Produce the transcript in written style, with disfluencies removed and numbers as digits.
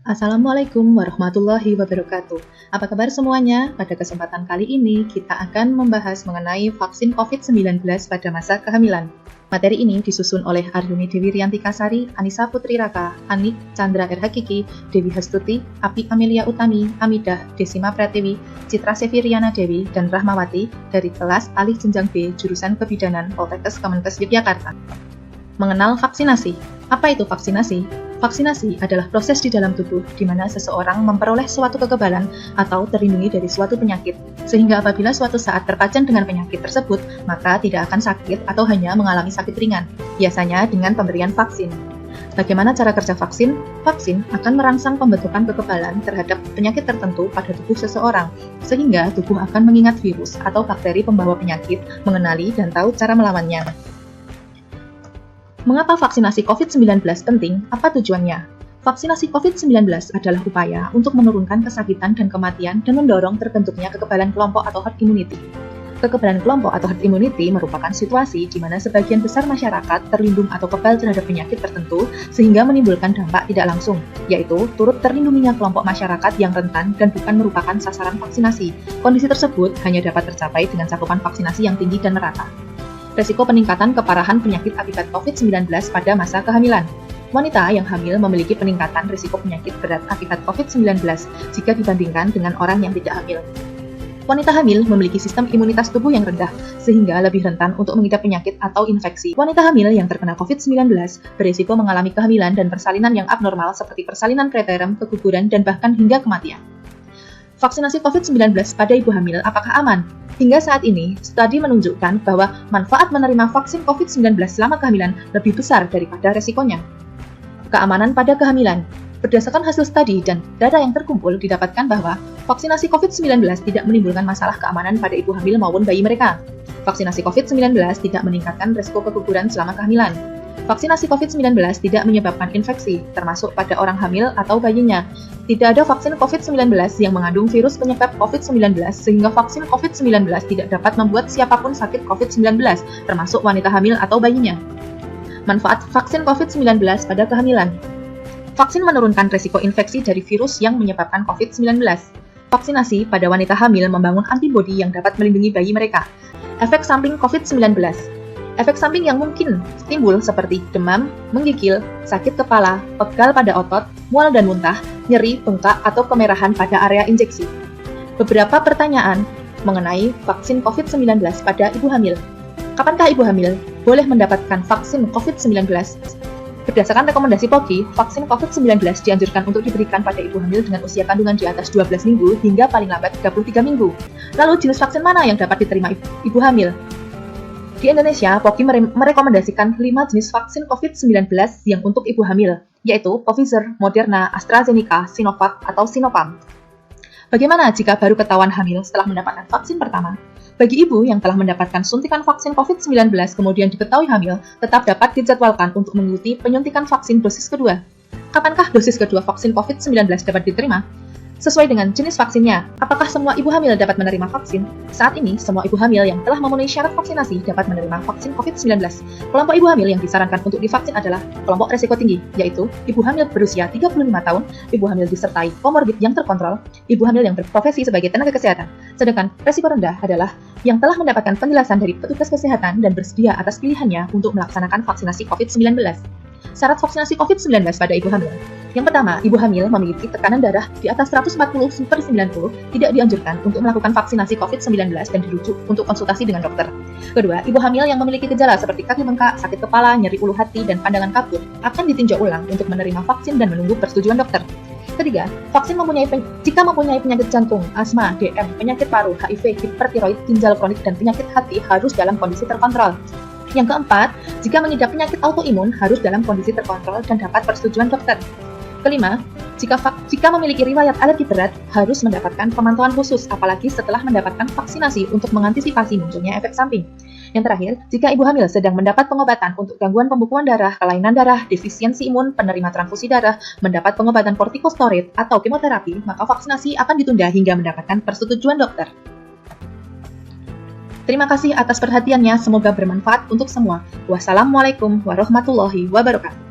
Assalamualaikum warahmatullahi wabarakatuh. Apa kabar semuanya? Pada kesempatan kali ini, kita akan membahas mengenai vaksin COVID-19 pada masa kehamilan. Materi ini disusun oleh Aryuni Dewi Rianti Kasari, Anissa Putri Raka, Anik Chandra R. Hakiki, Dewi Hastuti, Api Amelia Utami, Amidah, Desima Pratiwi, Citra Seviriana Dewi, dan Rahmawati dari kelas Alih Jenjang B, Jurusan Kebidanan, Poltekkes Kemenkes Yogyakarta. Mengenal vaksinasi. Apa itu vaksinasi? Vaksinasi adalah proses di dalam tubuh di mana seseorang memperoleh suatu kekebalan atau terlindungi dari suatu penyakit, sehingga apabila suatu saat terpajan dengan penyakit tersebut, maka tidak akan sakit atau hanya mengalami sakit ringan, biasanya dengan pemberian vaksin. Bagaimana cara kerja vaksin? Vaksin akan merangsang pembentukan kekebalan terhadap penyakit tertentu pada tubuh seseorang, sehingga tubuh akan mengingat virus atau bakteri pembawa penyakit, mengenali dan tahu cara melawannya. Mengapa vaksinasi COVID-19 penting? Apa tujuannya? Vaksinasi COVID-19 adalah upaya untuk menurunkan kesakitan dan kematian dan mendorong terbentuknya kekebalan kelompok atau herd immunity. Kekebalan kelompok atau herd immunity merupakan situasi di mana sebagian besar masyarakat terlindung atau kebal terhadap penyakit tertentu sehingga menimbulkan dampak tidak langsung, yaitu turut terlindunginya kelompok masyarakat yang rentan dan bukan merupakan sasaran vaksinasi. Kondisi tersebut hanya dapat tercapai dengan cakupan vaksinasi yang tinggi dan merata. Resiko peningkatan keparahan penyakit akibat COVID-19 pada masa kehamilan. Wanita yang hamil memiliki peningkatan risiko penyakit berat akibat COVID-19 jika dibandingkan dengan orang yang tidak hamil. Wanita hamil memiliki sistem imunitas tubuh yang rendah, sehingga lebih rentan untuk mengidap penyakit atau infeksi. Wanita hamil yang terkena COVID-19 berisiko mengalami kehamilan dan persalinan yang abnormal seperti persalinan preterm, keguguran, dan bahkan hingga kematian. Vaksinasi COVID-19 pada ibu hamil apakah aman? Hingga saat ini, studi menunjukkan bahwa manfaat menerima vaksin COVID-19 selama kehamilan lebih besar daripada resikonya. Keamanan pada kehamilan. Berdasarkan hasil studi dan data yang terkumpul, didapatkan bahwa vaksinasi COVID-19 tidak menimbulkan masalah keamanan pada ibu hamil maupun bayi mereka. Vaksinasi COVID-19 tidak meningkatkan risiko keguguran selama kehamilan. Vaksinasi COVID-19 tidak menyebabkan infeksi, termasuk pada orang hamil atau bayinya. Tidak ada vaksin COVID-19 yang mengandung virus penyebab COVID-19, sehingga vaksin COVID-19 tidak dapat membuat siapapun sakit COVID-19, termasuk wanita hamil atau bayinya. Manfaat vaksin COVID-19 pada kehamilan. Vaksin menurunkan risiko infeksi dari virus yang menyebabkan COVID-19. Vaksinasi pada wanita hamil membangun antibodi yang dapat melindungi bayi mereka. Efek samping COVID-19. Efek samping yang mungkin timbul seperti demam, menggigil, sakit kepala, pegal pada otot, mual dan muntah, nyeri, bengkak, atau kemerahan pada area injeksi. Beberapa pertanyaan mengenai vaksin COVID-19 pada ibu hamil. Kapankah ibu hamil boleh mendapatkan vaksin COVID-19? Berdasarkan rekomendasi POGI, vaksin COVID-19 dianjurkan untuk diberikan pada ibu hamil dengan usia kandungan di atas 12 minggu hingga paling lambat 33 minggu. Lalu jenis vaksin mana yang dapat diterima ibu hamil? Di Indonesia, POGI merekomendasikan 5 jenis vaksin COVID-19 yang untuk ibu hamil, yaitu Pfizer, Moderna, AstraZeneca, Sinovac, atau Sinopharm. Bagaimana jika baru ketahuan hamil setelah mendapatkan vaksin pertama? Bagi ibu yang telah mendapatkan suntikan vaksin COVID-19 kemudian diketahui hamil, tetap dapat dijadwalkan untuk mengikuti penyuntikan vaksin dosis kedua. Kapankah dosis kedua vaksin COVID-19 dapat diterima? Sesuai dengan jenis vaksinnya, apakah semua ibu hamil dapat menerima vaksin? Saat ini, semua ibu hamil yang telah memenuhi syarat vaksinasi dapat menerima vaksin COVID-19. Kelompok ibu hamil yang disarankan untuk divaksin adalah kelompok resiko tinggi, yaitu ibu hamil berusia 35 tahun, ibu hamil disertai komorbid yang terkontrol, ibu hamil yang berprofesi sebagai tenaga kesehatan. Sedangkan resiko rendah adalah yang telah mendapatkan penjelasan dari petugas kesehatan dan bersedia atas pilihannya untuk melaksanakan vaksinasi COVID-19. Syarat vaksinasi COVID-19 pada ibu hamil. Yang pertama, ibu hamil memiliki tekanan darah di atas 140/90 tidak dianjurkan untuk melakukan vaksinasi COVID-19 dan dirujuk untuk konsultasi dengan dokter. Kedua, ibu hamil yang memiliki gejala seperti kaki bengkak, sakit kepala, nyeri ulu hati, dan pandangan kabur akan ditinjau ulang untuk menerima vaksin dan menunggu persetujuan dokter. Ketiga, jika mempunyai penyakit jantung, asma, DM, penyakit paru, HIV, hipertiroid, ginjal kronik, dan penyakit hati harus dalam kondisi terkontrol. Yang keempat, jika mengidap penyakit autoimun harus dalam kondisi terkontrol dan dapat persetujuan dokter. Kelima, jika memiliki riwayat alergi berat harus mendapatkan pemantauan khusus, apalagi setelah mendapatkan vaksinasi untuk mengantisipasi munculnya efek samping. Yang terakhir, jika ibu hamil sedang mendapat pengobatan untuk gangguan pembekuan darah, kelainan darah, defisiensi imun, penerima transfusi darah, mendapat pengobatan kortikosteroid atau kemoterapi, maka vaksinasi akan ditunda hingga mendapatkan persetujuan dokter. Terima kasih atas perhatiannya, semoga bermanfaat untuk semua. Wassalamualaikum warahmatullahi wabarakatuh.